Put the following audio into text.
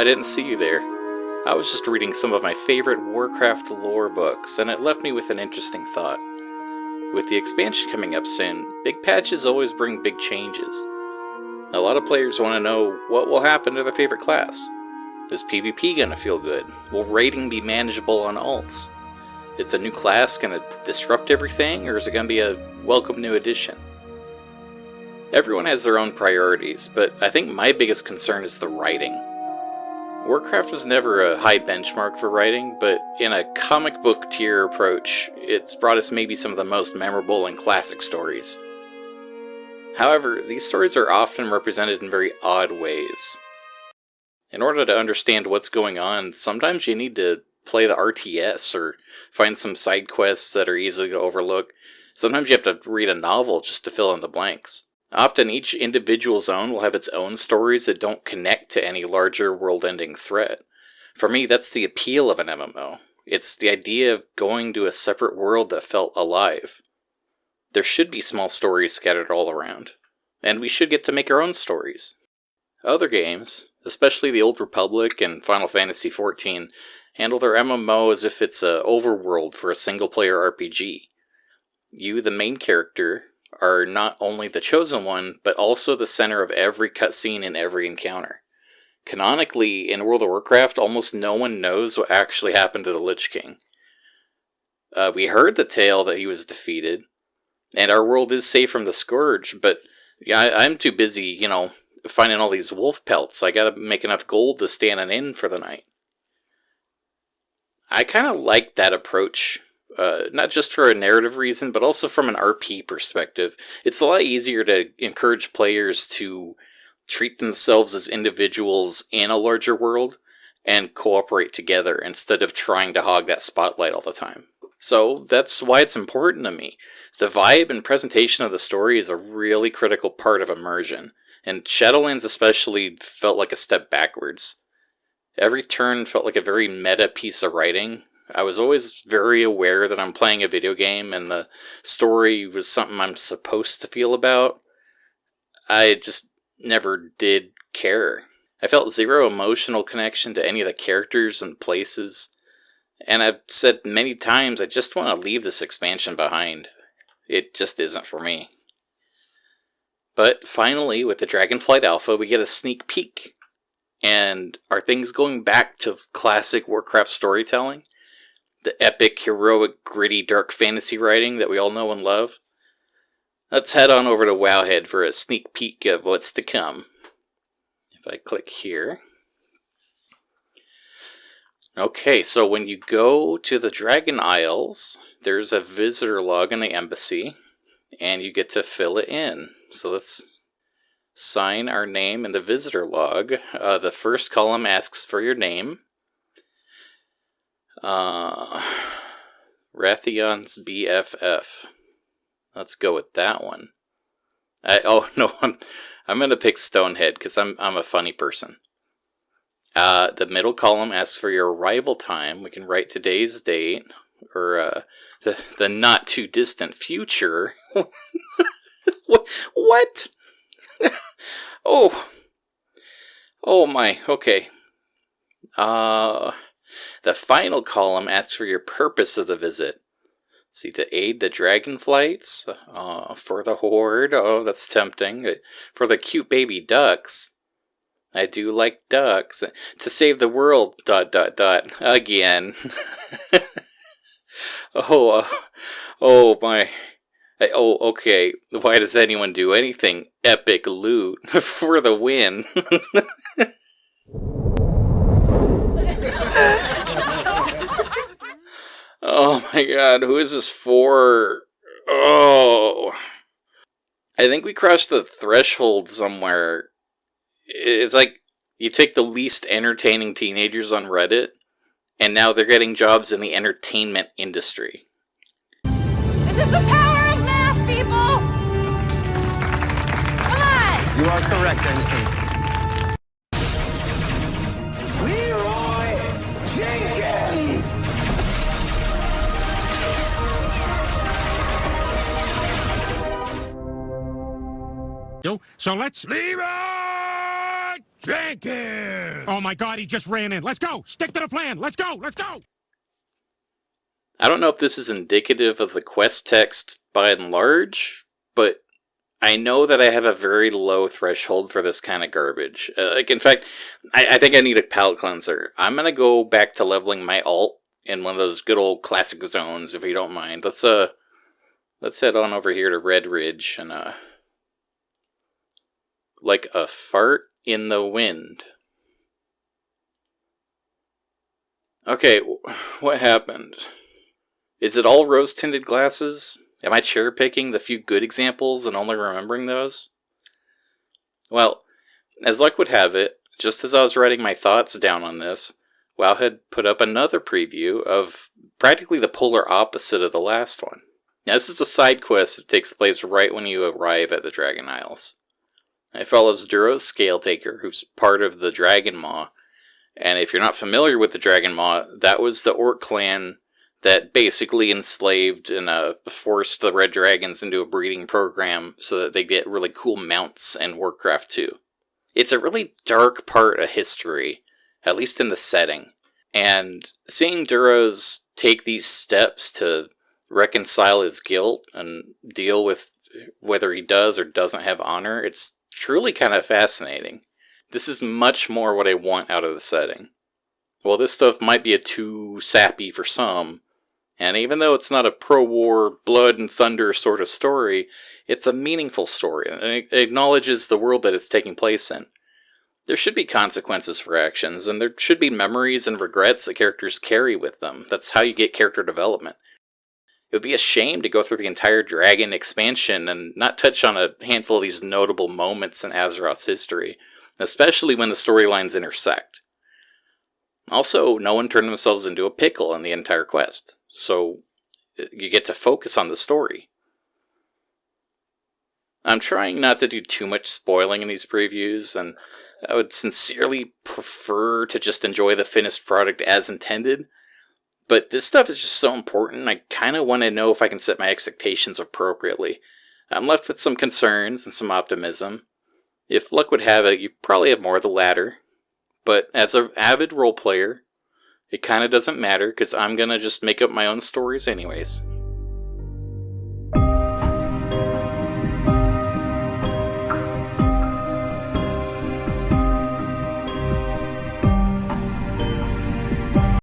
I didn't see you there. I was just reading some of my favorite Warcraft lore books, and it left me with an interesting thought. With the expansion coming up soon, big patches always bring big changes. A lot of players want to know what will happen to their favorite class. Is PvP gonna feel good? Will raiding be manageable on alts? Is the new class gonna disrupt everything, or is it gonna be a welcome new addition? Everyone has their own priorities, but I think my biggest concern is the writing. Warcraft was never a high benchmark for writing, but in a comic book tier approach, it's brought us maybe some of the most memorable and classic stories. However, these stories are often represented in very odd ways. In order to understand what's going on, sometimes you need to play the RTS or find some side quests that are easy to overlook. Sometimes you have to read a novel just to fill in the blanks. Often each individual zone will have its own stories that don't connect to any larger world-ending threat. For me, that's the appeal of an MMO. It's the idea of going to a separate world that felt alive. There should be small stories scattered all around, and we should get to make our own stories. Other games, especially the Old Republic and Final Fantasy XIV, handle their MMO as if it's an overworld for a single-player RPG. You, the main character, are not only the chosen one, but also the center of every cutscene and every encounter. Canonically, in World of Warcraft, almost no one knows what actually happened to the Lich King. We heard the tale that he was defeated, and our world is safe from the Scourge, but I'm too busy, finding all these wolf pelts. I gotta make enough gold to stand an inn for the night. I kind of like that approach. Not just for a narrative reason, but also from an RP perspective. It's a lot easier to encourage players to treat themselves as individuals in a larger world and cooperate together instead of trying to hog that spotlight all the time. So that's why it's important to me. The vibe and presentation of the story is a really critical part of immersion, and Shadowlands especially felt like a step backwards. Every turn felt like a very meta piece of writing. I was always very aware that I'm playing a video game and the story was something I'm supposed to feel about. I just never did care. I felt zero emotional connection to any of the characters and places. And I've said many times, I just want to leave this expansion behind. It just isn't for me. But finally, with the Dragonflight Alpha, we get a sneak peek. And are things going back to classic Warcraft storytelling? The epic, heroic, gritty, dark fantasy writing that we all know and love? Let's head on over to Wowhead for a sneak peek of what's to come. If I click here. Okay, so when you go to the Dragon Isles, there's a visitor log in the embassy, and you get to fill it in. So let's sign our name in the visitor log. The first column asks for your name. Rathion's BFF. Let's go with that one. I'm gonna pick Stonehead because I'm a funny person. The middle column asks for your arrival time. We can write today's date or the not too distant future. What? Oh my. Okay. The final column asks for your purpose of the visit. See, to aid the Dragonflights, for the Horde, that's tempting. For the cute baby ducks, I do like ducks. To save the world, ... again. My. Okay, why does anyone do anything? Epic loot, for the win. Oh my god, who is this for? Oh. I think we crossed the threshold somewhere. It's like you take the least entertaining teenagers on Reddit, and now they're getting jobs in the entertainment industry. This is the power of math, people! Come on! You are correct, MC. Leroy Jenkins! So let's... Leroy Jenkins! Oh my god, he just ran in. Let's go! Stick to the plan! Let's go! Let's go! I don't know if this is indicative of the quest text by and large, but I know that I have a very low threshold for this kind of garbage. In fact, I think I need a palate cleanser. I'm gonna go back to leveling my alt in one of those good old classic zones, if you don't mind. Let's head on over here to Red Ridge and like a fart in the wind. Okay, what happened? Is it all rose-tinted glasses? Am I cherry-picking the few good examples and only remembering those? Well, as luck would have it, just as I was writing my thoughts down on this, WoW had put up another preview of practically the polar opposite of the last one. Now, this is a side quest that takes place right when you arrive at the Dragon Isles. It follows Duro's Scaletaker, who's part of the Dragon Maw, and if you're not familiar with the Dragon Maw, that was the orc clan that basically enslaved and forced the Red Dragons into a breeding program so that they get really cool mounts in Warcraft 2. It's a really dark part of history, at least in the setting, and seeing Duros take these steps to reconcile his guilt and deal with whether he does or doesn't have honor, it's truly kind of fascinating. This is much more what I want out of the setting. While this stuff might be too sappy for some, and even though it's not a pro-war, blood and thunder sort of story, it's a meaningful story, and it acknowledges the world that it's taking place in. There should be consequences for actions, and there should be memories and regrets that characters carry with them. That's how you get character development. It would be a shame to go through the entire Dragon expansion and not touch on a handful of these notable moments in Azeroth's history, especially when the storylines intersect. Also, no one turned themselves into a pickle in the entire quest, so you get to focus on the story. I'm trying not to do too much spoiling in these previews, and I would sincerely prefer to just enjoy the finished product as intended, but this stuff is just so important, I kind of want to know if I can set my expectations appropriately. I'm left with some concerns and some optimism. If luck would have it, you probably have more of the latter. But as an avid role player, it kind of doesn't matter, because I'm going to just make up my own stories anyways.